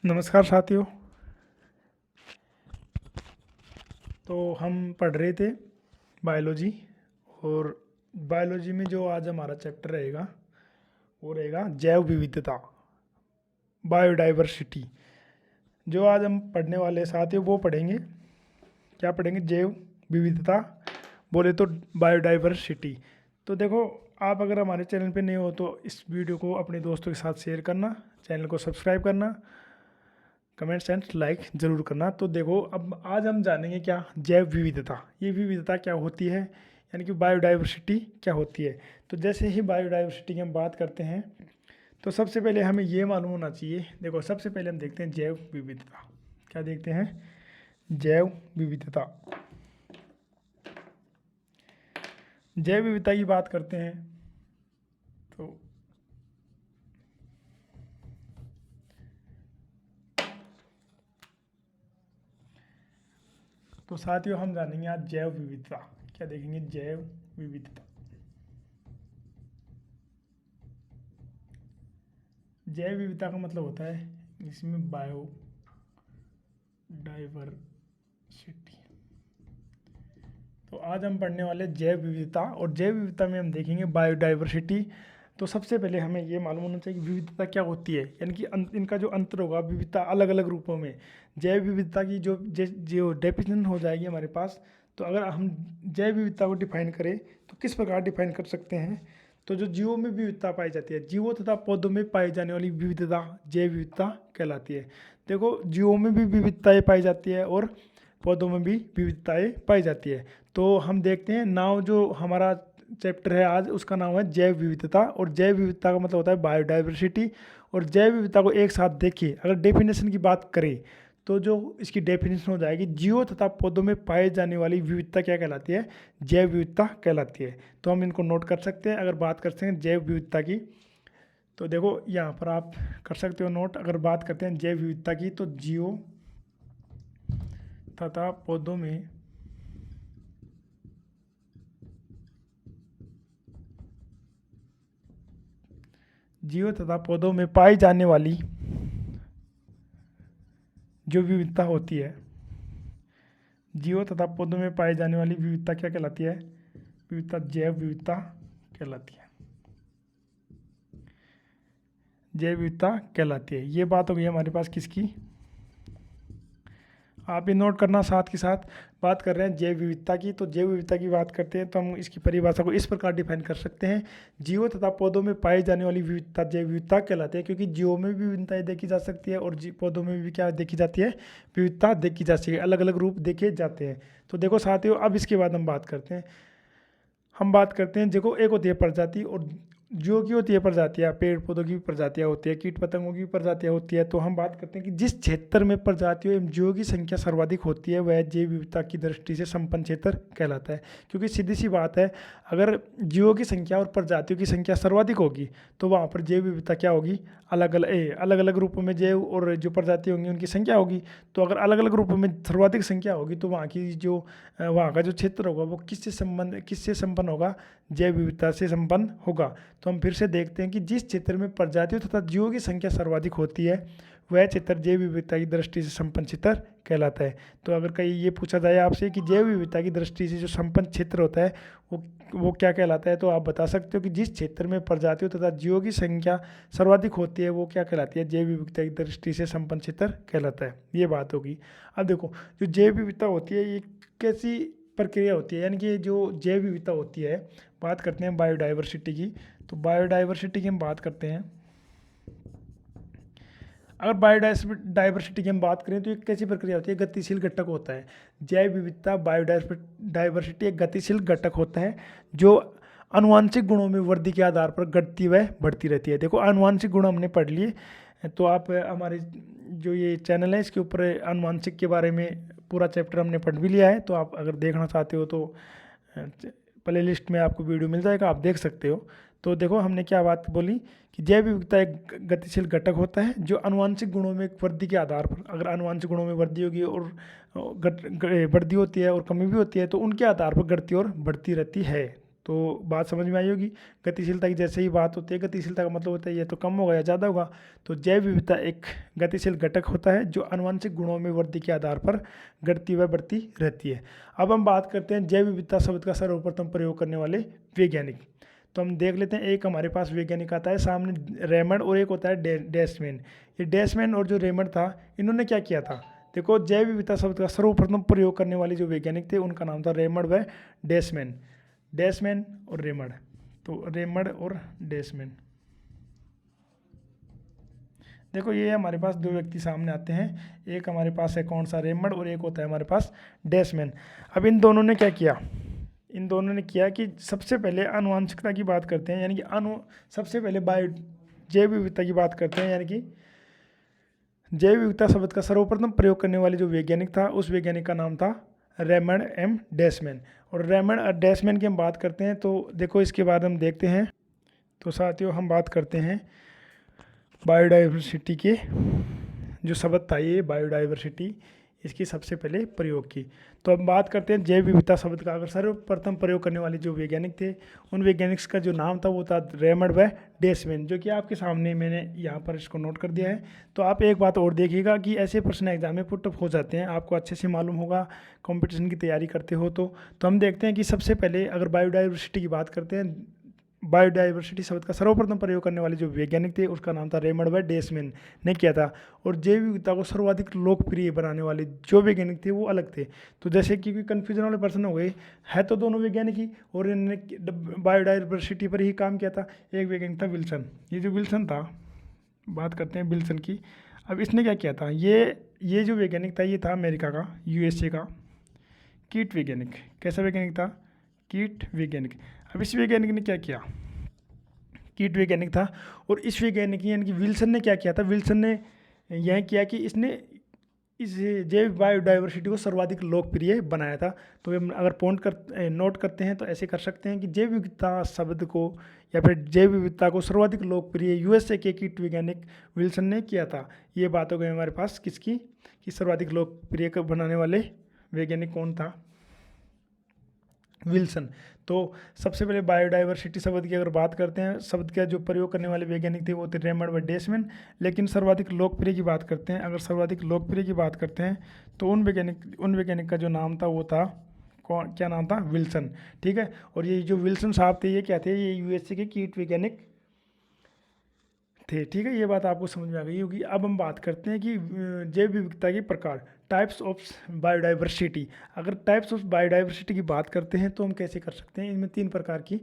नमस्कार साथियों। तो हम पढ़ रहे थे बायोलॉजी। और बायोलॉजी में जो आज हमारा चैप्टर रहेगा वो रहेगा जैव विविधता, बायोडाइवर्सिटी। जो आज हम पढ़ने वाले साथियों वो पढ़ेंगे, क्या पढ़ेंगे? जैव विविधता, बोले तो बायोडाइवर्सिटी। तो देखो, आप अगर हमारे चैनल पे नए हो तो इस वीडियो को अपने दोस्तों के साथ शेयर करना, चैनल को सब्सक्राइब करना, कमेंट्स एंड लाइक ज़रूर करना। तो देखो, अब आज हम जानेंगे क्या जैव विविधता, ये विविधता क्या होती है, यानी कि बायोडाइवर्सिटी क्या होती है। तो जैसे ही बायोडाइवर्सिटी की हम बात करते हैं तो सबसे पहले हमें ये मालूम होना चाहिए। देखो, सबसे पहले हम देखते हैं जैव विविधता। क्या देखते हैं? जैव विविधता। जैव विविधता की बात करते हैं तो साथियों हम जानेंगे आज जैव विविधता। क्या देखेंगे? जैव विविधता। जैव विविधता का मतलब होता है इसमें बायो डाइवर्सिटी। तो आज हम पढ़ने वाले जैव विविधता, और जैव विविधता में हम देखेंगे बायोडाइवर्सिटी। तो सबसे पहले हमें ये मालूम होना चाहिए कि विविधता क्या होती है, यानी कि इनका जो अंतर होगा, विविधता अलग अलग रूपों में। जैव विविधता की जो डेफिनेशन हो जाएगी हमारे पास, तो अगर हम जैव विविधता को डिफाइन करें तो किस प्रकार डिफाइन कर सकते हैं? तो जो जीवों में विविधता पाई जाती है, जीवों तथा पौधों में पाई जाने वाली विविधता जैव विविधता कहलाती है। देखो, जीवों में भी विविधताएं पाई जाती है और पौधों में भी विविधताएं पाई जाती है। तो हम देखते हैं, नाम जो हमारा चैप्टर है आज, उसका नाम है जैव विविधता। और जैव विविधता का मतलब होता है बायोडाइवर्सिटी। और जैव विविधता को एक साथ देखिए, अगर डेफिनेशन की बात करें तो जो इसकी डेफिनेशन हो जाएगी, जीवों तथा पौधों में पाए जाने वाली विविधता क्या कहलाती है? जैव विविधता कहलाती है। तो हम इनको नोट कर सकते हैं। अगर बात करते हैं जैव विविधता की, तो देखो यहाँ पर आप कर सकते हो नोट। अगर बात करते हैं जैव विविधता की, तो जीवों तथा पौधों में जीवों तथा पौधों में पाई जाने वाली जो विविधता होती है, जीवों तथा पौधों में पाई जाने वाली विविधता क्या कहलाती है? विविधता जैव विविधता कहलाती है। जैव विविधता कहलाती है। ये बात हो गई हमारे पास किसकी? आप ये नोट करना। साथ के साथ बात कर रहे हैं जैव विविधता की। तो जैव विविधता की बात करते हैं तो हम इसकी परिभाषा को इस प्रकार डिफाइन कर सकते हैं, जीवों तथा पौधों में पाई जाने वाली विविधता जैव विविधता कहलाती है। क्योंकि जीवों में भी विविधताएं देखी जा सकती है और पौधों में भी क्या देखी जाती है? विविधता देखी जा सकती है, अलग अलग रूप देखे जाते हैं। तो देखो साथियों, अब इसके बाद हम बात करते हैं। देखो, एक होती है प्रजाति, और जो की होती है प्रजातियाँ, पेड़ पौधों की भी प्रजातियाँ होती है, कीट पतंगों की भी प्रजातियाँ होती है। तो हम बात करते हैं कि जिस क्षेत्र में प्रजातियों एवं जीवों की संख्या सर्वाधिक होती है वह जैव विविधता की दृष्टि से संपन्न क्षेत्र कहलाता है। क्योंकि सीधी सी बात है, अगर जीवों की संख्या और प्रजातियों की संख्या सर्वाधिक होगी तो वहाँ पर जैव विविधता क्या होगी? अलग अलग रूपों में जैव और जो प्रजाति होंगी उनकी संख्या होगी। तो अगर अलग अलग रूपों में सर्वाधिक संख्या होगी तो वहाँ का जो क्षेत्र होगा वो किससे संपन्न होगा? जैव विविधता से संपन्न होगा। तो हम फिर से देखते हैं कि जिस क्षेत्र में प्रजातियों तथा जीवों की संख्या सर्वाधिक होती है वह क्षेत्र जैव विविधता की दृष्टि से संपन्न क्षेत्र कहलाता है। तो अगर कहीं ये पूछा जाए आपसे कि जैव विविधता की दृष्टि से जो संपन्न क्षेत्र होता है वो क्या कहलाता है, तो आप बता सकते हो कि जिस क्षेत्र में प्रजातियों तथा जीवों की संख्या सर्वाधिक होती है वो क्या कहलाती है? जैव विविधता की दृष्टि से संपन्न क्षेत्र कहलाता है। ये बात होगी। अब देखो, जो जैव विविधता होती है ये कैसी प्रक्रिया होती है, यानी कि जो जैव विविधता होती है, बात करते हैं बायोडाइवर्सिटी की। तो बायोडाइवर्सिटी की हम बात करते हैं। अगर बायोडाइवर्सिटी की हम बात करें तो ये कैसी प्रक्रिया होती है? गतिशील घटक होता है। जैव विविधता, बायोडाइवर्सिटी एक गतिशील घटक होता है जो आनुवंशिक गुणों में वृद्धि के आधार पर घटती व बढ़ती रहती है। देखो, आनुवंशिक गुण हमने पढ़ लिए, तो आप हमारे जो ये चैनल है इसके ऊपर आनुवंशिक के बारे में पूरा चैप्टर हमने पढ़ भी लिया है। तो आप अगर देखना चाहते हो तो प्ले लिस्ट में आपको वीडियो मिल जाएगा, आप देख सकते हो। तो देखो, हमने क्या बात बोली कि जैव विविधता एक गतिशील घटक होता है जो आनुवंशिक गुणों में वृद्धि के आधार पर, अगर आनुवंशिक गुणों में वृद्धि होगी और वृद्धि होती है और कमी भी होती है तो उनके आधार पर घटती और बढ़ती रहती है। तो बात समझ में आई होगी। गतिशीलता की जैसे ही बात होती है, गतिशीलता का मतलब होता है ये तो कम होगा या ज़्यादा होगा। तो जैव विविधता एक गतिशील घटक होता है जो आनुवंशिक गुणों में वृद्धि के आधार पर घटती व बढ़ती रहती है। अब हम बात करते हैं जैव विविधता शब्द का सर्वप्रथम प्रयोग करने वाले वैज्ञानिक। तो हम देख लेते हैं, एक हमारे पास वैज्ञानिक आता है सामने रेमंड, और एक होता है डैशमैन। ये डैशमैन और जो रेमंड था, इन्होंने क्या किया था, देखो जैव विविधता शब्द का सर्वप्रथम प्रयोग करने वाले जो वैज्ञानिक थे उनका नाम था रेमंड व डैशमैन। डैशमैन और रेमंड, तो रेमंड और डैशमैन। देखो ये हमारे पास दो व्यक्ति सामने आते हैं, एक हमारे पास है कौन सा, रेमंड, और एक होता है हमारे पास डैशमैन। अब इन दोनों ने क्या किया, इन दोनों ने किया कि सबसे पहले आनुवंशिकता की बात करते हैं, यानी कि सबसे पहले जैव विविधता की बात करते हैं, यानी कि जैव विविधता शब्द का सर्वप्रथम प्रयोग करने वाले जो वैज्ञानिक था, उस वैज्ञानिक का नाम था रेमंड एम डैशमैन। और रेमंड और डैशमैन की हम बात करते हैं तो देखो इसके बाद हम देखते हैं। तो साथियों हम बात करते हैं बायोडाइवर्सिटी के, जो शब्द था ये बायोडाइवर्सिटी, इसकी सबसे पहले प्रयोग की। तो अब बात करते हैं जैव विविधता शब्द का अगर सर्वप्रथम प्रयोग करने वाले जो वैज्ञानिक थे, उन वैज्ञानिक का जो नाम था वो था रेमंड व डैशमैन, जो कि आपके सामने मैंने यहाँ पर इसको नोट कर दिया है। तो आप एक बात और देखिएगा कि ऐसे प्रश्न एग्जाम में पुट अप हो जाते हैं, आपको अच्छे से मालूम होगा, कंपटीशन की तैयारी करते हो तो हम देखते हैं कि सबसे पहले अगर बायोडाइवर्सिटी की बात करते हैं, बायोडाइवर्सिटी शब्द का सर्वप्रथम प्रयोग करने वाले जो वैज्ञानिक थे उसका नाम था रेमंड व डैशमैन ने किया था। और जैव विविधता को सर्वाधिक लोकप्रिय बनाने वाले जो वैज्ञानिक थे वो अलग थे। तो जैसे कि कन्फ्यूजन वाले प्रश्न हो गए, है तो दोनों वैज्ञानिक ही और इन्होंने बायोडाइवर्सिटी पर ही काम किया था। एक वैज्ञानिक था विल्सन, ये जो विल्सन था, बात करते हैं विल्सन की। अब इसने क्या किया था, ये जो वैज्ञानिक था ये था अमेरिका का, USA का कीट वैज्ञानिक। कैसा वैज्ञानिक था, कीट वैज्ञानिक। अब इस वैज्ञानिक ने क्या किया, कीट वैज्ञानिक था, और इस वैज्ञानिक यानी कि विल्सन ने क्या किया था, विल्सन ने यह किया कि इसने इस जैव बायोडाइवर्सिटी को सर्वाधिक लोकप्रिय बनाया था। तो हम अगर नोट करते हैं तो ऐसे कर सकते हैं कि जैव विविधता शब्द को या फिर जैव विविधता को सर्वाधिक लोकप्रिय USA के कीट वैज्ञानिक विल्सन ने किया था। ये बात हो गई हमारे पास किसकी, कि सर्वाधिक लोकप्रिय बनाने वाले वैज्ञानिक कौन था, विल्सन। तो सबसे पहले बायोडाइवर्सिटी शब्द की अगर बात करते हैं, शब्द का जो प्रयोग करने वाले वैज्ञानिक थे वो थे रेमंड व डैशमैन। लेकिन सर्वाधिक लोकप्रिय की बात करते हैं, अगर सर्वाधिक लोकप्रिय की बात करते हैं तो उन वैज्ञानिक का जो नाम था वो था क्या नाम था, विल्सन। ठीक है, और ये जो विल्सन साहब थे ये क्या थे, ये USA के कीट वैज्ञानिक थे। ठीक है, ये बात आपको समझ में आ गई होगी। अब हम बात करते हैं कि जैव विविधता के प्रकार, टाइप्स ऑफ बायोडाइवर्सिटी। अगर टाइप्स ऑफ बायोडाइवर्सिटी की बात करते हैं तो हम कैसे कर सकते हैं, इनमें 3 प्रकार की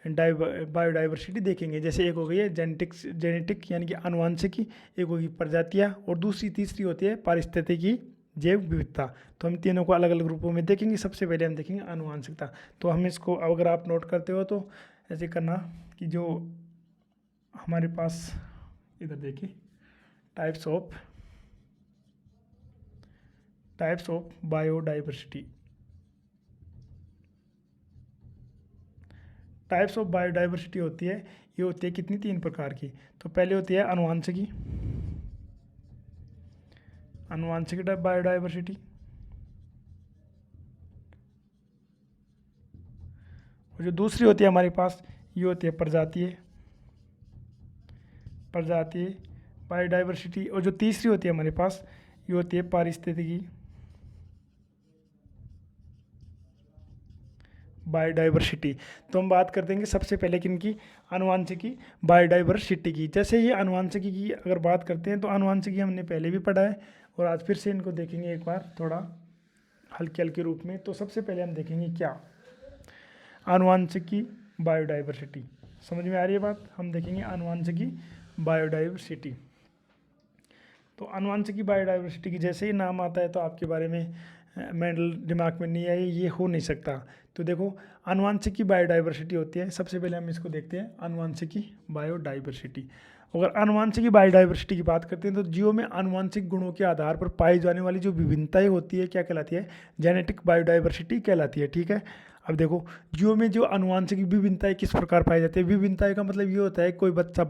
बायोडाइवर्सिटी देखेंगे। जैसे एक हो गई है जेनेटिक यानी कि आनुवंशिकी, एक होगी प्रजातियाँ, और तीसरी होती है पारिस्थितिकी जैव विविधता। तो हम तीनों को अलग अलग रूपों में देखेंगे। सबसे पहले हम देखेंगे आनुवंशिकता। तो हम इसको अगर आप नोट करते हो तो ऐसे करना कि जो हमारे पास इधर देखिए types of biodiversity. Types of biodiversity होती है, ये होती है कितनी, 3 प्रकार की। तो पहले होती है आनुवंशिकी बायोडाइवर्सिटी, और जो दूसरी होती है हमारे पास ये होती है प्रजातीय बायोडाइवर्सिटी, और जो तीसरी होती है हमारे पास ये होती है पारिस्थितिकी बायोडाइवर्सिटी। तो हम बात कर देंगे सबसे पहले किनकी, आनुवंशिकी बायोडाइवर्सिटी की। जैसे ही आनुवंशिकी की अगर बात करते हैं तो आनुवंशिकी हमने पहले भी पढ़ा है और आज फिर से इनको देखेंगे एक बार थोड़ा हल्के रूप में। तो सबसे पहले हम देखेंगे क्या, आनुवंशिकी बायोडाइवर्सिटी। समझ में आ रही है बात, हम देखेंगे आनुवंशिकी बायोडाइवर्सिटी। तो आनुवंशिकी बायोडाइवर्सिटी की जैसे ही नाम आता है तो आपके बारे में मेंटल दिमाग में नहीं आई, ये हो नहीं सकता। तो देखो आनुवंशिकी बायोडाइवर्सिटी होती है, सबसे पहले हम इसको देखते हैं आनुवंशिकी बायोडाइवर्सिटी। अगर आनुवंशिकी बायोडाइवर्सिटी की बात करते हैं तो जीवों में आनुवंशिक गुणों के आधार पर पाई जाने वाली जो विभिन्नताएं होती है क्या कहलाती है, जेनेटिक बायोडाइवर्सिटी कहलाती है। ठीक है, अब देखो, जीवों में जो आनुवंशिक विभिन्नताएं किस प्रकार पाई जाती है। विभिन्नताएं का मतलब ये होता है कोई बच्चा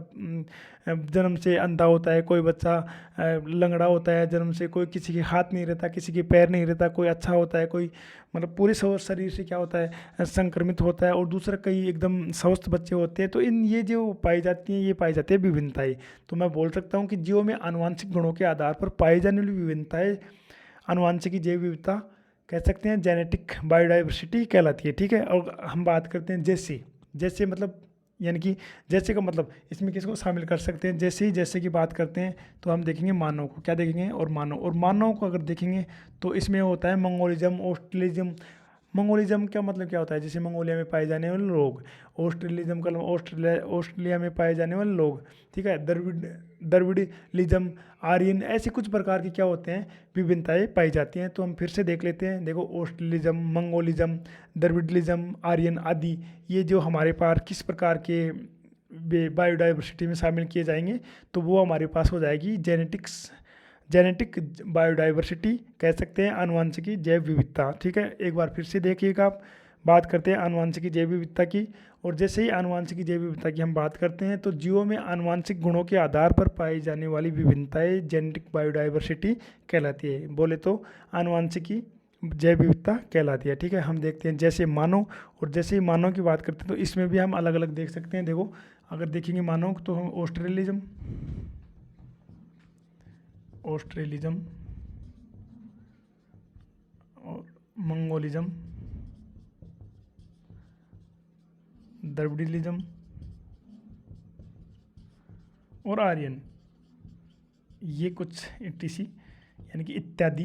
जन्म से अंधा होता है, कोई बच्चा लंगड़ा होता है जन्म से, कोई किसी के हाथ नहीं रहता, किसी के पैर नहीं रहता, कोई अच्छा होता है, कोई मतलब पूरे शरीर से क्या होता है संक्रमित होता है, और दूसरा कई एकदम स्वस्थ बच्चे होते हैं। तो इन ये जो पाई जाती हैं, ये पाई जाती है विभिन्नताएं। तो मैं बोल सकता हूँ कि जीवों में आनुवंशिक गुणों के आधार पर पाई जाने वाली विभिन्नताएं आनुवंशिक जैव विविधता कह सकते हैं, जेनेटिक बायोडाइवर्सिटी कहलाती है। ठीक है, और हम बात करते हैं जैसे। जैसे मतलब यानी कि जैसे का मतलब इसमें किसको शामिल कर सकते हैं। जैसे की बात करते हैं तो हम देखेंगे मानव को, क्या देखेंगे, और मानव को अगर देखेंगे तो इसमें होता है मंगोलिज्म, ऑस्ट्रेलिज्म। मंगोलिज्म का मतलब क्या होता है, जैसे मंगोलिया में पाए जाने वाले लोग। ऑस्ट्रेलिज्म का ऑस्ट्रेलिया में पाए जाने वाले लोग। ठीक है, द्रविडिज्म, आर्यन, ऐसे कुछ प्रकार के क्या होते हैं विभिन्नताएं पाई जाती हैं। तो हम फिर से देख लेते हैं। देखो, ऑस्ट्रेलिज्म, मंगोलिज्म, द्रविडिज्म, आर्यन आदि, ये जो हमारे पास किस प्रकार के बायोडाइवर्सिटी में शामिल किए जाएंगे, तो वो हमारे पास हो जाएगी जेनेटिक बायोडाइवर्सिटी कह सकते हैं, आनुवंशिकी जैव विविधता। ठीक है, एक बार फिर से देखिएगा आप। बात करते हैं आनुवंशिकी जैव विविधता की। और जैसे ही आनुवंशिकी जैव विविधता की हम बात करते हैं तो जीवों में आनुवंशिक गुणों के आधार पर पाई जाने वाली विभिन्नताएं जेनेटिक बायोडाइवर्सिटी कहलाती है। बोले तो आनुवंशिकी जैव विविधता कहलाती है। ठीक है, हम देखते हैं जैसे मानव। और जैसे ही मानव की बात करते हैं तो इसमें भी हम अलग अलग देख सकते हैं। देखो, अगर देखेंगे मानव तो हम ऑस्ट्रेलिज्म और मंगोलिज्म, द्रविडिज्म और आर्यन, ये कुछ टीसी यानी कि इत्यादि,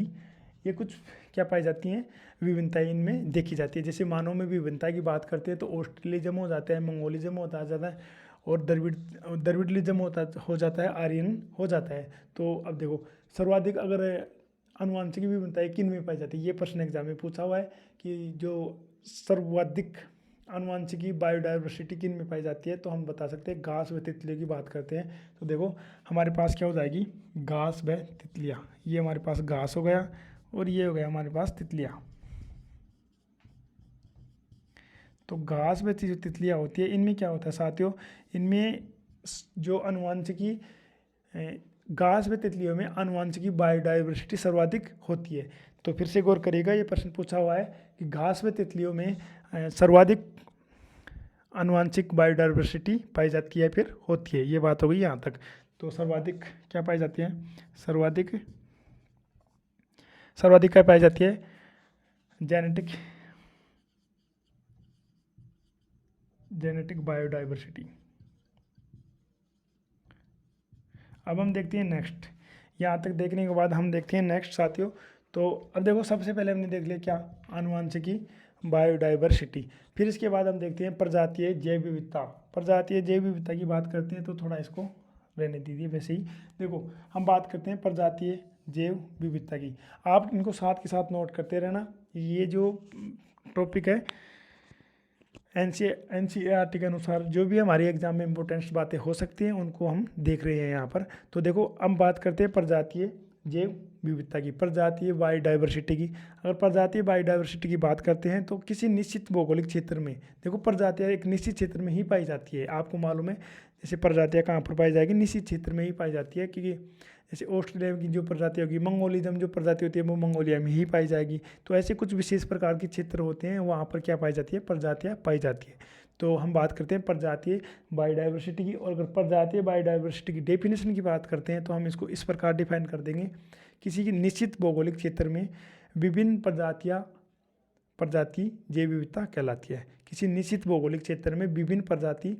ये कुछ क्या पाई जाती हैं विभिन्नताएं इनमें देखी जाती है। जैसे मानव में विभिन्नता की बात करते हैं तो ऑस्ट्रेलिज्म हो जाता है, मंगोलिज्म होता जाता है, और द्रविडिज्म हो जाता है, आर्यन हो जाता है। तो अब देखो, सर्वाधिक अगर आनुवंशिक विभिन्नताएं किन में पाई जाती है, ये प्रश्न एग्जाम में पूछा हुआ है कि जो सर्वाधिक आनुवंशिकी बायोडाइवर्सिटी किन में पाई जाती है। तो हम बता सकते हैं घास व तितलियों की बात करते हैं। तो देखो, हमारे पास क्या हो जाएगी, घास व तितलियाँ। ये हमारे पास घास हो गया और ये हो गया हमारे पास तितलियाँ। तो घास व जो तितलियाँ होती है, इनमें क्या होता है साथियों, इनमें जो आनुवंशिकी घास व तितलियों में आनुवंशिकी बायोडाइवर्सिटी सर्वाधिक होती है। तो फिर से गौर करिएगा, ये प्रश्न पूछा हुआ है कि घास व तितलियों में सर्वाधिक आनुवंशिक बायोडाइवर्सिटी पाई जाती है फिर होती है। ये बात हो गई यहाँ तक। तो सर्वाधिक क्या पाई जाती है, सर्वाधिक क्या पाई जाती है, जेनेटिक बायोडाइवर्सिटी। अब हम देखते हैं नेक्स्ट। यहाँ तक देखने के बाद हम देखते हैं नेक्स्ट साथियों। तो अब देखो, सबसे पहले हमने देख लिया क्या, आनुवंशिकी बायोडाइवर्सिटी। फिर इसके बाद हम देखते हैं प्रजातीय जैव विविधता। प्रजातीय जैव विविधता की बात करते हैं तो थोड़ा इसको रहने दीजिए वैसे ही। देखो, हम बात करते हैं प्रजातीय जैव विविधता की। आप इनको साथ के साथ नोट करते रहना। ये जो टॉपिक है NCERT के अनुसार जो भी हमारे एग्जाम में इंपॉर्टेंट बातें हो सकती हैं उनको हम देख रहे हैं यहाँ पर। तो देखो, हम बात करते हैं प्रजातीय जैव विविधता की, प्रजातीय बायोडाइवर्सिटी की। अगर प्रजातीय बायोडाइवर्सिटी की बात करते हैं तो किसी निश्चित भौगोलिक क्षेत्र में, देखो प्रजातियाँ एक निश्चित क्षेत्र में ही पाई जाती है। आपको मालूम है जैसे प्रजातियाँ कहाँ पर पाई जाएगी, निश्चित क्षेत्र में ही पाई जाती है। क्योंकि जैसे ऑस्ट्रेलिया की जो प्रजाति होगी, मंगोलिज्म जो प्रजाति होती है वो मंगोलिया में ही पाई जाएगी। तो ऐसे कुछ विशेष प्रकार के क्षेत्र होते हैं, वहाँ पर क्या पाई जाती है, प्रजातियाँ पाई जाती है। तो हम बात करते हैं प्रजातीय बायोडाइवर्सिटी की। और अगर प्रजातीय बायोडाइवर्सिटी की डेफिनेशन की बात करते हैं तो हम इसको इस प्रकार डिफाइन कर देंगे, किसी की निश्चित भौगोलिक क्षेत्र में विभिन्न प्रजाति जैव विविधता कहलाती है। किसी निश्चित भौगोलिक क्षेत्र में विभिन्न प्रजाति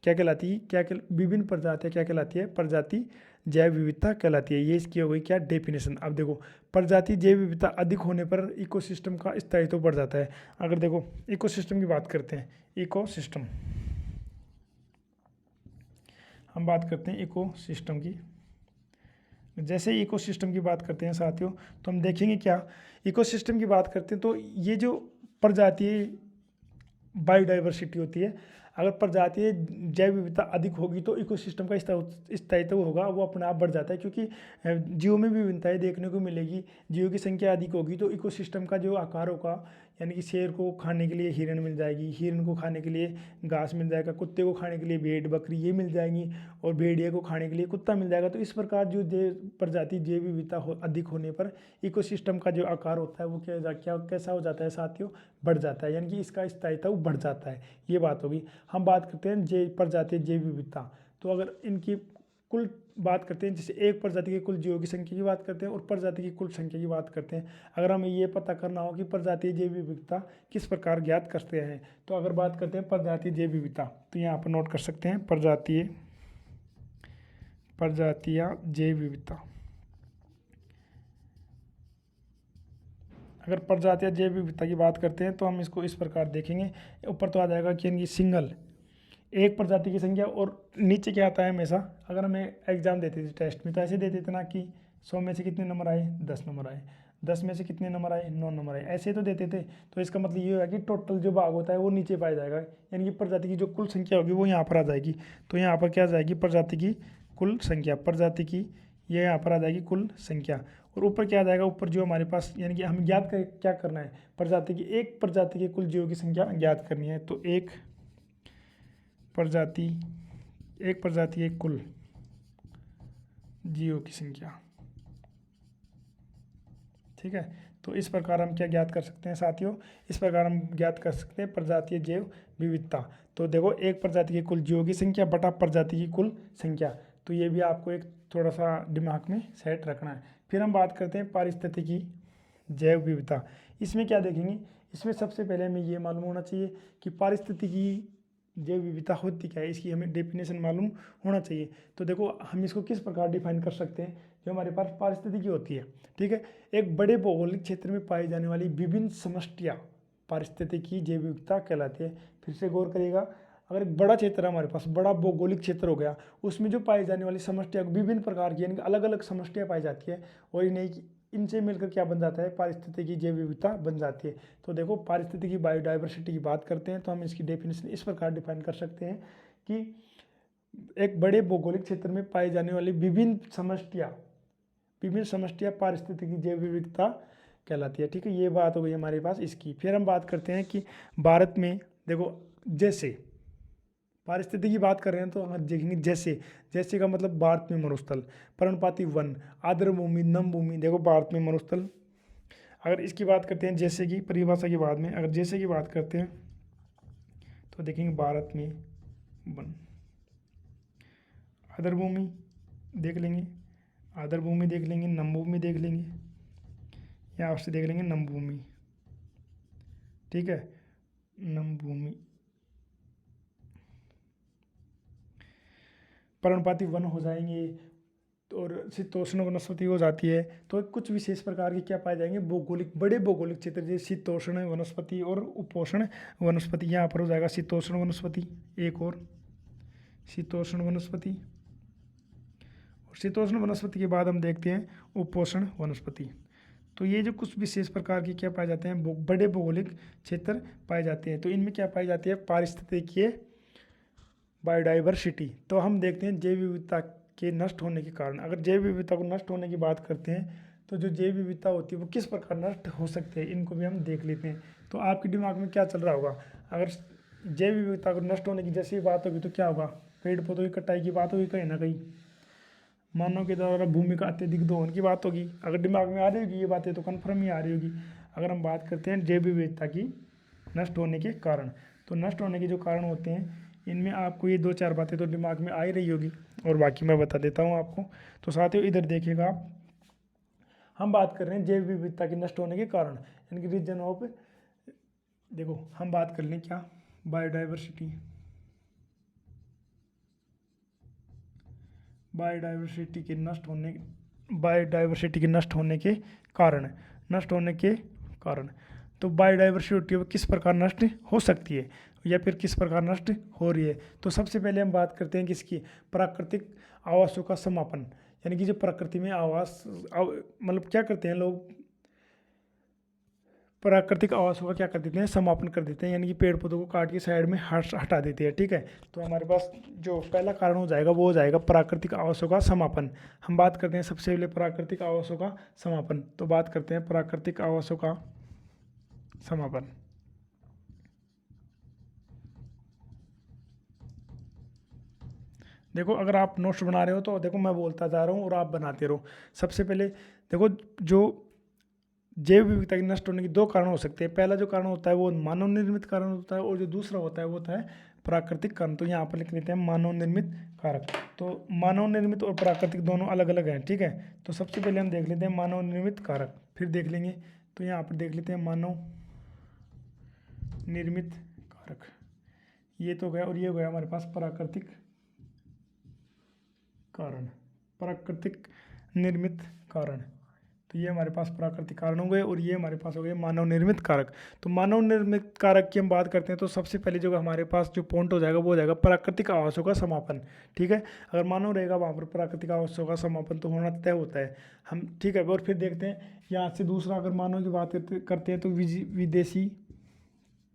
क्या कहलाती है, विभिन्न प्रजातियाँ क्या कहलाती है, प्रजाति जैव विविधता कहलाती है। ये इसकी हो गई क्या डेफिनेशन। अब देखो, प्रजाति जैव विविधता अधिक होने पर इकोसिस्टम का स्थायित्व बढ़ जाता है। अगर देखो इकोसिस्टम की बात करते हैं, इकोसिस्टम, हम बात करते हैं इकोसिस्टम की। जैसे इकोसिस्टम की बात करते हैं साथियों तो हम देखेंगे क्या, इकोसिस्टम की बात करते हैं तो ये जो प्रजातीय बायोडाइवर्सिटी होती है, अगर प्रजातीय जैव विविधता अधिक होगी तो इकोसिस्टम का स्थायित्व होगा वो अपने आप बढ़ जाता है। क्योंकि जीवों में विभिन्नताएं देखने को मिलेगी, जीवों की संख्या अधिक होगी तो इकोसिस्टम का जो आकार होगा यानी कि शेर को खाने के लिए हिरन मिल जाएगी, हिरन को खाने के लिए घास मिल जाएगा, कुत्ते को खाने के लिए भेड़ बकरी ये मिल जाएंगी, और भेड़िए को खाने के लिए कुत्ता मिल जाएगा। तो इस प्रकार जो प्रजाति जैव विविधता अधिक होने पर इकोसिस्टम का जो आकार होता है वो कैसा हो जाता है साथियों, बढ़ जाता है, यानी कि इसका स्थायित्व बढ़ जाता है। ये बात होगी। हम बात करते हैं प्रजाति जैव विविधता। तो अगर इनकी कुल बात करते हैं, जैसे एक प्रजाति के कुल जीवों की संख्या की बात करते हैं और प्रजाति की कुल संख्या की बात करते हैं। अगर हमें ये पता करना हो कि प्रजातीय जैव विविधता किस प्रकार ज्ञात करते हैं, तो अगर बात करते हैं प्रजातीय जैव विविधता, तो यहाँ पर नोट कर सकते हैं प्रजातीय जैव विविधता। अगर प्रजातीय जैव विविधता की बात करते हैं तो हम इसको इस प्रकार देखेंगे। ऊपर तो आ जाएगा कि यानी सिंगल एक प्रजाति की संख्या, और नीचे क्या आता है हमेशा, अगर हमें एग्जाम देते थे टेस्ट में तो ऐसे देते थे ना कि 100 में से कितने नंबर आए, 10 नंबर आए, 10 में से कितने नंबर आए, 9 नंबर आए, ऐसे तो देते थे। तो इसका मतलब ये है कि टोटल जो भाग होता है वो नीचे पाया जाएगा, यानी कि प्रजाति की जो कुल संख्या होगी वो यहाँ पर आ जाएगी। तो यहाँ पर क्या आ जाएगी, प्रजाति की कुल संख्या, प्रजाति की ये यहाँ पर आ जाएगी कुल संख्या। और ऊपर क्या आ जाएगा, ऊपर जो हमारे पास, यानी कि हम ज्ञात क्या करना है, प्रजाति की एक प्रजाति के कुल जीवों की संख्या ज्ञात करनी है। तो एक प्रजाति के कुल जीवों की संख्या, ठीक है। तो इस प्रकार हम क्या ज्ञात कर सकते हैं साथियों, इस प्रकार हम ज्ञात कर सकते हैं प्रजातीय जैव विविधता। तो देखो एक प्रजाति के कुल जीवों की संख्या बटा प्रजाति की कुल संख्या, तो ये भी आपको एक थोड़ा सा दिमाग में सेट रखना है। फिर हम बात करते हैं पारिस्थितिकी जैव विविधता। इसमें क्या देखेंगे, इसमें सबसे पहले हमें ये मालूम होना चाहिए कि पारिस्थितिकी जैव विविधता होती क्या है, इसकी हमें डेफिनेशन मालूम होना चाहिए। तो देखो हम इसको किस प्रकार डिफाइन कर सकते हैं, जो हमारे पास पारिस्थितिकी होती है, ठीक है, एक बड़े भौगोलिक क्षेत्र में पाई जाने वाली विभिन्न समष्टियाँ पारिस्थितिकी जैव विविधता कहलाती है। फिर से गौर करिएगा, अगर एक बड़ा क्षेत्र है हमारे पास, बड़ा भौगोलिक क्षेत्र हो गया, उसमें जो पाई जाने वाली समष्टियाँ विभिन्न प्रकार की, यानी कि अलग अलग समष्टियाँ पाई जाती है, और इनसे मिलकर क्या बन जाता है, पारिस्थितिकी जैव विविधता बन जाती है। तो देखो पारिस्थितिकी बायोडाइवर्सिटी की बात करते हैं तो हम इसकी डेफिनेशन इस प्रकार डिफाइन कर सकते हैं कि एक बड़े भौगोलिक क्षेत्र में पाई जाने वाली विभिन्न समष्टियाँ पारिस्थितिकी जैव विविधता कहलाती है, ठीक है। ये बात हो गई हमारे पास इसकी। फिर हम बात करते हैं कि भारत में देखो, जैसे पारिस्थितिकी की बात कर रहे हैं तो हम देखेंगे जैसे का मतलब भारत में मरुस्थल, पर्णपाती वन, आर्द्रभूमि, नमभूमि। देखो भारत में मरुस्थल, अगर इसकी बात करते हैं जैसे की परिभाषा के बाद में, अगर जैसे की बात करते हैं तो देखेंगे भारत में वन, आर्द्रभूमि देख लेंगे, नमभूमि देख लेंगे, या आपसे देख लेंगे नमभूमि, ठीक है, नमभूमि। पर्णपाती वन हो जाएंगे, और शीतोष्ण वनस्पति हो जाती है। तो कुछ विशेष प्रकार के क्या पाए जाएंगे, बड़े भौगोलिक क्षेत्र, जैसे शीतोष्ण वनस्पति और उपोष्ण वनस्पति। यहाँ पर हो जाएगा शीतोष्ण वनस्पति, एक और शीतोष्ण वनस्पति, और शीतोष्ण वनस्पति के बाद हम देखते हैं उपोष्ण वनस्पति। तो ये जो कुछ विशेष प्रकार के क्या पाए जाते हैं, बड़े भौगोलिक क्षेत्र पाए जाते हैं। तो इनमें क्या पाई जाती है, पारिस्थितिकीय बायोडाइवर्सिटी। तो हम देखते हैं जैव विविधता के नष्ट होने के कारण। अगर जैव विविधता को नष्ट होने की बात करते हैं तो जो जैव विविधता होती है वो किस प्रकार नष्ट हो सकते हैं, इनको भी हम देख लेते हैं। तो आपके दिमाग में क्या चल रहा होगा, अगर जैव विविधता को नष्ट होने की जैसी बात होगी तो क्या होगा, पेड़ पौधों की कटाई की बात होगी कहीं ना कहीं, मानव के द्वारा भूमि का अत्यधिक दोहन की बात होगी। अगर दिमाग में आ रही होगी ये बातें तो कन्फर्म ही आ रही होगी। अगर हम बात करते हैं जैव विविधता की नष्ट होने के कारण, तो नष्ट होने के जो कारण होते हैं इनमें आपको ये 2-4 बातें तो दिमाग में आ ही रही होगी, और बाकी मैं बता देता हूँ आपको। तो साथियों इधर देखिएगा आप, हम बात कर रहे हैं जैव विविधता के नष्ट होने के कारण, यानी कि रीजन ऑफ, देखो हम बात कर लें क्या, बायोडाइवर्सिटी के नष्ट होने के कारण। तो बायोडाइवर्सिटी वो किस प्रकार नष्ट हो सकती है या फिर किस प्रकार नष्ट हो रही है। तो सबसे पहले हम बात करते हैं किसकी, प्राकृतिक आवासों का समापन, यानी कि जो प्रकृति में आवास मतलब क्या करते हैं लोग, प्राकृतिक आवासों का क्या कर देते हैं, समापन कर देते हैं, यानी कि पेड़ पौधों को काट के साइड में हटा देते हैं, ठीक है। तो हमारे पास जो पहला कारण हो जाएगा वो हो जाएगा प्राकृतिक आवासों का समापन। हम बात करते हैं सबसे पहले प्राकृतिक आवासों का समापन। तो बात करते हैं प्राकृतिक आवासों का समापन। देखो अगर आप नोट्स बना रहे हो तो देखो मैं बोलता जा रहा हूँ और आप बनाते रहो। सबसे पहले देखो, जो जैव विविधता के नष्ट होने के दो कारण हो सकते हैं। पहला जो कारण होता है वो मानव निर्मित कारण होता है, और जो दूसरा होता है वो होता है प्राकृतिक कारण। तो यहाँ पर लिख लेते हैं मानव निर्मित कारक। तो मानव निर्मित और प्राकृतिक दोनों अलग अलग हैं, ठीक है। तो सबसे पहले हम देख लेते हैं मानव निर्मित कारक, फिर देख लेंगे। तो यहाँ पर देख लेते हैं मानव निर्मित कारक, ये तो गया, और ये गया हमारे पास प्राकृतिक कारण, प्राकृतिक निर्मित कारण। तो ये हमारे पास प्राकृतिक कारण हो गए, और ये हमारे पास हो गए मानव निर्मित कारक। तो मानव निर्मित कारक की हम बात करते हैं तो सबसे पहले जो हमारे पास जो पॉइंट हो जाएगा वो हो जाएगा प्राकृतिक आवासों का समापन, ठीक है। अगर मानव रहेगा वहाँ पर प्राकृतिक आवासों का समापन तो होना तय होता है हम, ठीक है। और फिर देखते हैं यहाँ से दूसरा, अगर मानव की बात करते हैं तो विदेशी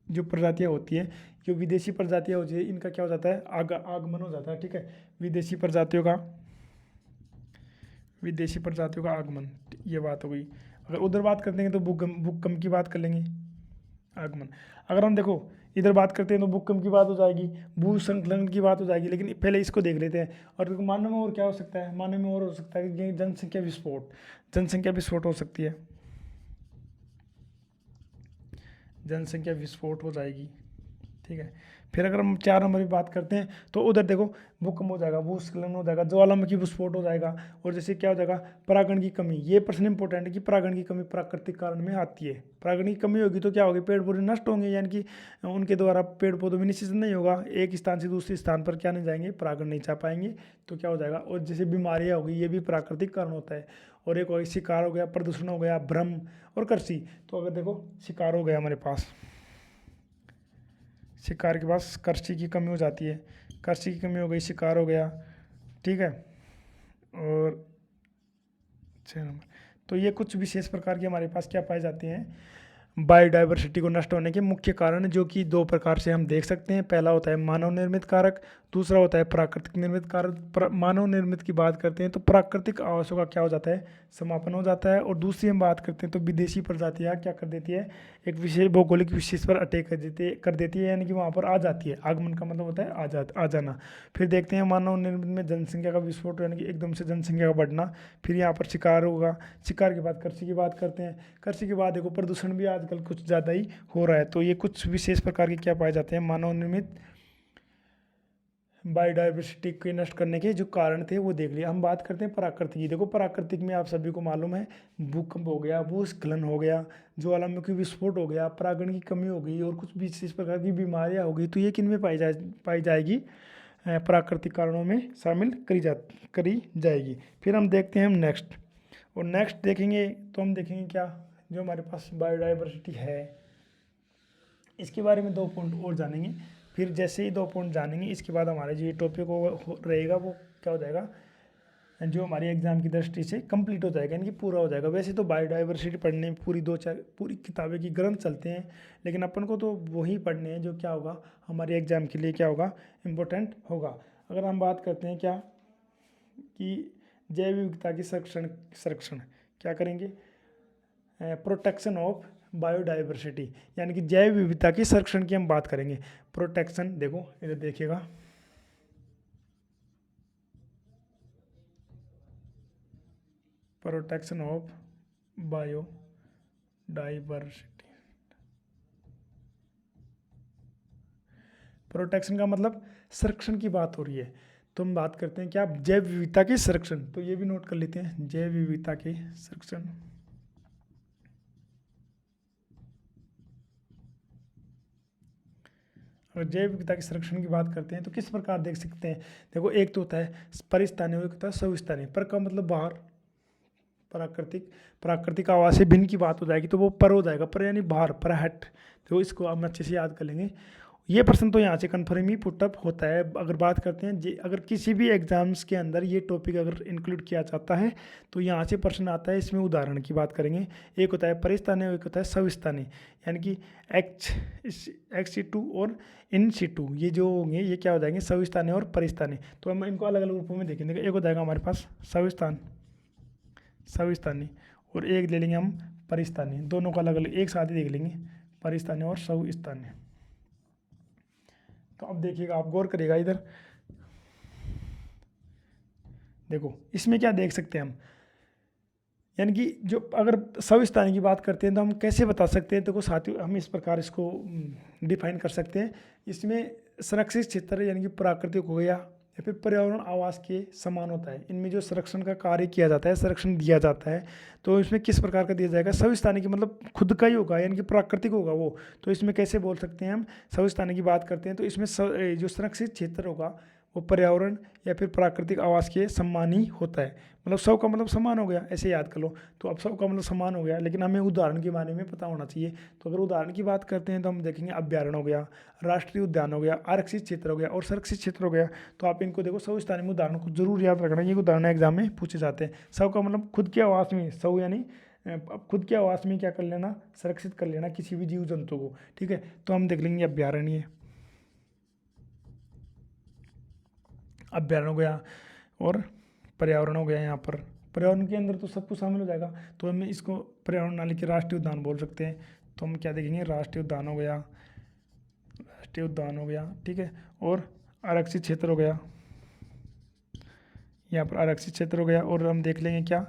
जो प्रजातियाँ होती है, जो विदेशी प्रजातियाँ होती है, इनका क्या हो जाता है, आगमन हो जाता है, ठीक है। विदेशी प्रजातियों का आगमन, ये बात हो गई। अगर उधर बात करते हैं तो भूकंप की बात कर लेंगे, आगमन। अगर हम देखो इधर बात करते हैं तो भूकंप की बात हो जाएगी, भूस्खलन की बात हो जाएगी, लेकिन पहले इसको देख लेते हैं। और मानव में और क्या हो सकता है, मानव में और हो सकता है कि जनसंख्या विस्फोट हो सकती है, जनसंख्या विस्फोट हो जाएगी, ठीक है। फिर अगर हम 4 नंबर की बात करते हैं तो उधर देखो भूकंप हो जाएगा, भूस्खलन हो जाएगा, ज्वालामुखी विस्फोट हो जाएगा, और जैसे क्या हो जाएगा, परागण की कमी। ये प्रश्न इंपॉर्टेंट है कि परागण की कमी प्राकृतिक कारण में आती है। परागण की कमी होगी तो क्या होगी, पेड़ पौधे नष्ट होंगे, यानी कि उनके द्वारा पेड़ पौधों में निषेचन नहीं होगा, एक स्थान से दूसरे स्थान पर क्या नहीं जाएंगे, परागण नहीं चाह पाएंगे, तो क्या हो जाएगा। और जैसे बीमारियाँ होगी, ये भी प्राकृतिक कारण होता है। और एक हो शिकार हो गया, प्रदूषण हो गया, भ्रम और कृषि। तो अगर देखो शिकार हो गया हमारे पास, शिकार के पास कृषि की कमी हो जाती है, कृषि की कमी हो गई, शिकार हो गया, ठीक है। और 6 नंबर, तो ये कुछ विशेष प्रकार के हमारे पास क्या पाए जाते हैं, बायोडाइवर्सिटी को नष्ट होने के मुख्य कारण, जो कि 2 प्रकार से हम देख सकते हैं। पहला होता है मानव निर्मित कारक, दूसरा होता है प्राकृतिक निर्मित कारक। मानव निर्मित की बात करते हैं तो प्राकृतिक आवासों का क्या हो जाता है, समापन हो जाता है। और दूसरी हम बात करते हैं तो विदेशी प्रजातियाँ क्या कर देती है, एक विशेष भौगोलिक विशेष पर अटैक कर देती है, यानी कि वहाँ पर आ जाती है। आगमन का मतलब होता है आ जाना। फिर देखते हैं मानव निर्मित में जनसंख्या का विस्फोट, यानी कि एकदम से जनसंख्या का बढ़ना। फिर यहाँ पर शिकार होगा, शिकार के बाद कृषि की बात करते हैं, कृषि के बाद देखो प्रदूषण भी आजकल कुछ ज़्यादा ही हो रहा है। तो ये कुछ विशेष प्रकार के क्या पाए जाते हैं, मानव निर्मित बायोडाइवर्सिटी के नष्ट करने के जो कारण थे वो देख लिया। हम बात करते हैं प्राकृतिक की। देखो प्राकृतिक में आप सभी को मालूम है, भूकंप हो गया, भूस्खलन हो गया, ज्वालामुखी विस्फोट हो गया, परागण की कमी हो गई, और कुछ भी इस प्रकार की बीमारियां हो गई। तो ये किन में पाई जाएगी, प्राकृतिक कारणों में शामिल करी जाएगी। फिर हम देखते हैं हम नेक्स्ट, और नेक्स्ट देखेंगे तो हम देखेंगे क्या, जो हमारे पास बायोडाइवर्सिटी है इसके बारे में 2 पॉइंट और जानेंगे। फिर जैसे ही 2 पॉइंट जानेंगे इसके बाद हमारे जो ये टॉपिक रहेगा वो क्या हो जाएगा, जो हमारी एग्जाम की दृष्टि से कंप्लीट हो जाएगा, यानी कि पूरा हो जाएगा। वैसे तो बायोडाइवर्सिटी पढ़ने में पूरी किताबें की ग्रंथ चलते हैं, लेकिन अपन को तो वही पढ़ने हैं जो क्या होगा हमारे एग्जाम के लिए क्या होगा, इम्पोर्टेंट होगा। अगर हम बात करते हैं क्या कि जैव विविधता की संरक्षण क्या करेंगे, प्रोटेक्शन ऑफ बायोडाइवर्सिटी, यानी कि जैव विविधता की संरक्षण की हम बात करेंगे। प्रोटेक्शन, देखो इधर देखिएगा, प्रोटेक्शन ऑफ बायोडाइवर्सिटी। प्रोटेक्शन का मतलब संरक्षण की बात हो रही है, तो हम बात करते हैं क्या, जैव विविधता के संरक्षण। तो ये भी नोट कर लेते हैं, जैव विविधता के संरक्षण। अगर जैव विविधता के संरक्षण की बात करते हैं तो किस प्रकार देख सकते हैं, देखो एक तो होता है परिस्थानीय, एक होता है सविस्थानीय। पर का मतलब बाहर, प्राकृतिक आवास से भिन्न की बात हो जाएगी तो वो पर हो जाएगा, पर यानी बाहर, पर हट। तो इसको हम अच्छे से याद कर लेंगे। ये प्रश्न तो यहाँ से कन्फर्म ही पुटअप होता है। अगर बात करते हैं अगर किसी भी एग्जाम्स के अंदर ये टॉपिक अगर इंक्लूड किया जाता है तो यहाँ से प्रश्न आता है। इसमें उदाहरण की बात करेंगे, एक होता है परिस्थानीय, एक होता है सविस्थानीय, यानी कि एक्स सीटू और इन सीटू, ये जो होंगे ये क्या हो जाएंगे, सविस्थानीय और परिस्थानीय। तो हम इनको अलग अलग रूपों में देखेंगे। एक हो जाएगा हमारे पास सविस्थानीय, और एक ले लेंगे हम परिस्थानीय। दोनों को अलग अलग एक साथ ही देख लेंगे, परिस्थानीय और सविस्थानीय। तो अब देखिएगा, आप गौर करिएगा इधर, देखो इसमें क्या देख सकते हैं हम, यानी कि जो अगर सविस्थानी की बात करते हैं तो हम कैसे बता सकते हैं, देखो साथियों हम इस प्रकार इसको डिफाइन कर सकते हैं। इसमें संरक्षित क्षेत्र यानी कि प्राकृतिक हो गया या फिर पर्यावरण आवास के समान होता है। इनमें जो संरक्षण का कार्य किया जाता है, संरक्षण दिया जाता है, तो इसमें किस प्रकार का दिया जाएगा, सविस्थानी की मतलब खुद का ही होगा यानी कि प्राकृतिक होगा वो। तो इसमें कैसे बोल सकते हैं हम, सविस्थानी की बात करते हैं तो इसमें जो संरक्षित क्षेत्र होगा वो पर्यावरण या फिर प्राकृतिक आवास के समान ही होता है। मतलब सब का मतलब समान हो गया, ऐसे याद कर लो। तो अब सब का मतलब समान हो गया, लेकिन हमें उदाहरण के बारे में पता होना चाहिए। तो अगर उदाहरण की बात करते हैं तो हम देखेंगे अभ्यारण्य हो गया, राष्ट्रीय उद्यान हो गया, आरक्षित क्षेत्र हो गया और संरक्षित क्षेत्र हो गया। तो आप इनको देखो सविस्थानी में उदाहरण को जरूर याद रखना, ये उदाहरण एग्जाम में पूछे जाते हैं। सब का मतलब खुद के आवास में, सब यानी खुद के आवास में क्या कर लेना, संरक्षित कर लेना किसी भी जीव जंतु को। ठीक है, तो हम देख लेंगे अभ्यारण्य, अभ्यारण्य हो गया और पर्यावरण हो गया। यहाँ पर पर्यावरण के अंदर तो सब कुछ शामिल हो जाएगा, तो हम इसको पर्यावरण नाली के राष्ट्रीय उद्यान बोल सकते हैं। तो हम क्या देखेंगे, राष्ट्रीय उद्यान हो गया, राष्ट्रीय उद्यान हो गया, ठीक है। और आरक्षित क्षेत्र हो गया, यहाँ पर आरक्षित क्षेत्र हो गया। और हम देख लेंगे क्या,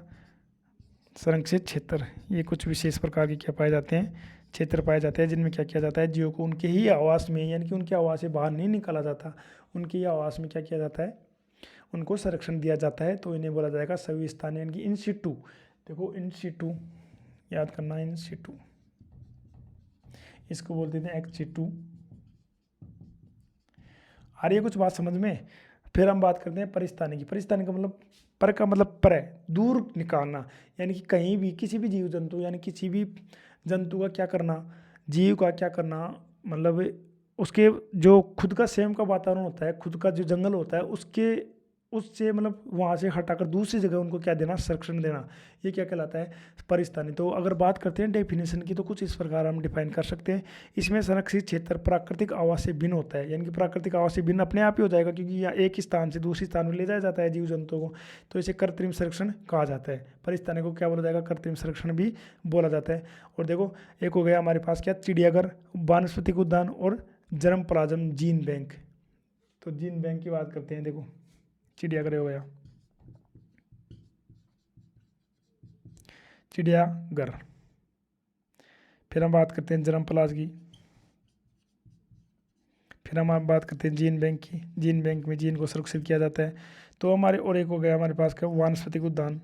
संरक्षित क्षेत्र, ये कुछ विशेष प्रकार के क्या पाए जाते हैं, क्षेत्र पाए जाते हैं जिनमें क्या किया जाता है, जीवों को उनके ही आवास में यानी कि उनके आवास से बाहर नहीं निकाला जाता, उनके ही आवास में क्या किया जाता है, उनको संरक्षण दिया जाता है। तो इन्हें बोला जाएगा सविस्थानी यानी कि इन सिटू। देखो इन सिटू याद करना, इन सिटू, इसको बोलते थे एक्स सिटू। आ रही है कुछ बात समझ में। फिर हम बात करते हैं परिस्थानी की। परिस्थानी का मतलब, पर का मतलब पर है, दूर निकालना, यानी कि कहीं भी किसी भी जीव जंतु यानी किसी भी जंतु का क्या करना, जीव का क्या करना, मतलब उसके जो खुद का स्वयं का वातावरण होता है, खुद का जो जंगल होता है उसके, उससे मतलब वहाँ से हटाकर दूसरी जगह उनको क्या देना, संरक्षण देना, ये क्या कहलाता है, परिस्थानी। तो अगर बात करते हैं डेफिनेशन की तो कुछ इस प्रकार हम डिफाइन कर सकते हैं। इसमें संरक्षित क्षेत्र प्राकृतिक आवास से भिन्न होता है, यानी कि प्राकृतिक आवास से भिन्न अपने आप ही हो जाएगा, क्योंकि यहाँ एक स्थान से दूसरी स्थान में ले जाया जाता है जीव जंतुओं को, तो इसे कृत्रिम संरक्षण कहा जाता है। परिस्थानी को क्या बोला जाएगा, कृत्रिम संरक्षण भी बोला जाता है। और देखो एक हो गया हमारे पास क्या, चिड़ियाघर, वानस्पतिक उद्यान और जर्म प्लाज्म जीन बैंक। तो जीन बैंक की बात करते हैं, देखो चिड़ियाघर हो गया, चिड़ियाघर। फिर हम बात करते हैं जर्म प्लाज की, फिर हम बात करते हैं जीन बैंक की। जीन बैंक में जीन को सुरक्षित किया जाता है। तो हमारे और एक हो गया हमारे पास क्या, वानस्पतिक उद्यान।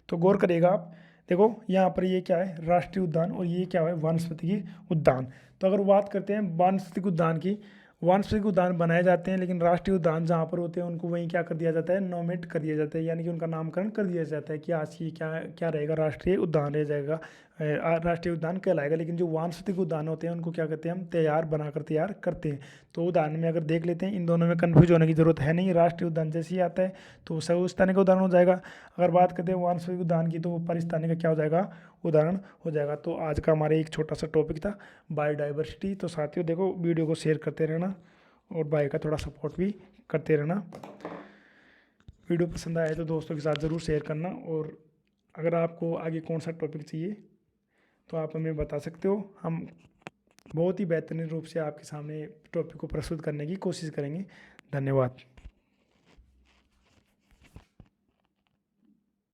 तो गौर करिएगा आप, देखो यहाँ पर ये क्या है, राष्ट्रीय उद्यान, और ये क्या है, वानस्पतिक उद्यान। तो अगर बात करते हैं वानस्पतिक उद्यान की, वानस्पतिक उद्यान बनाए जाते हैं, लेकिन राष्ट्रीय उद्यान जहाँ पर होते हैं उनको वहीं क्या कर दिया जाता है, नोमेट कर दिया जाता है, यानी कि उनका नामकरण कर दिया जाता है कि आज की क्या क्या रहेगा, राष्ट्रीय उद्यान रह जाएगा, राष्ट्रीय उद्यान कहलाएगा। लेकिन जो वानस्पतिक उद्यान होते हैं उनको क्या कहते हैं, हम तैयार करते हैं। तो उदाहरण में अगर देख लेते हैं, इन दोनों में कन्फ्यूज होने की जरूरत है नहीं, राष्ट्रीय उद्यान जैसे ही आता है तो सविस्थानी का उदाहरण हो जाएगा। अगर बात करते हैं वानस्पतिक उद्यान की तो वो परिस्थानी का क्या हो जाएगा, उदाहरण हो जाएगा। तो आज का हमारे एक छोटा सा टॉपिक था बायोडाइवर्सिटी। तो साथियों देखो वीडियो को शेयर करते रहना और भाई का थोड़ा सपोर्ट भी करते रहना। वीडियो पसंद आए तो दोस्तों के साथ ज़रूर शेयर करना, और अगर आपको आगे कौन सा टॉपिक चाहिए तो आप हमें बता सकते हो। हम बहुत ही बेहतरीन रूप से आपके सामने टॉपिक को प्रस्तुत करने की कोशिश करेंगे। धन्यवाद।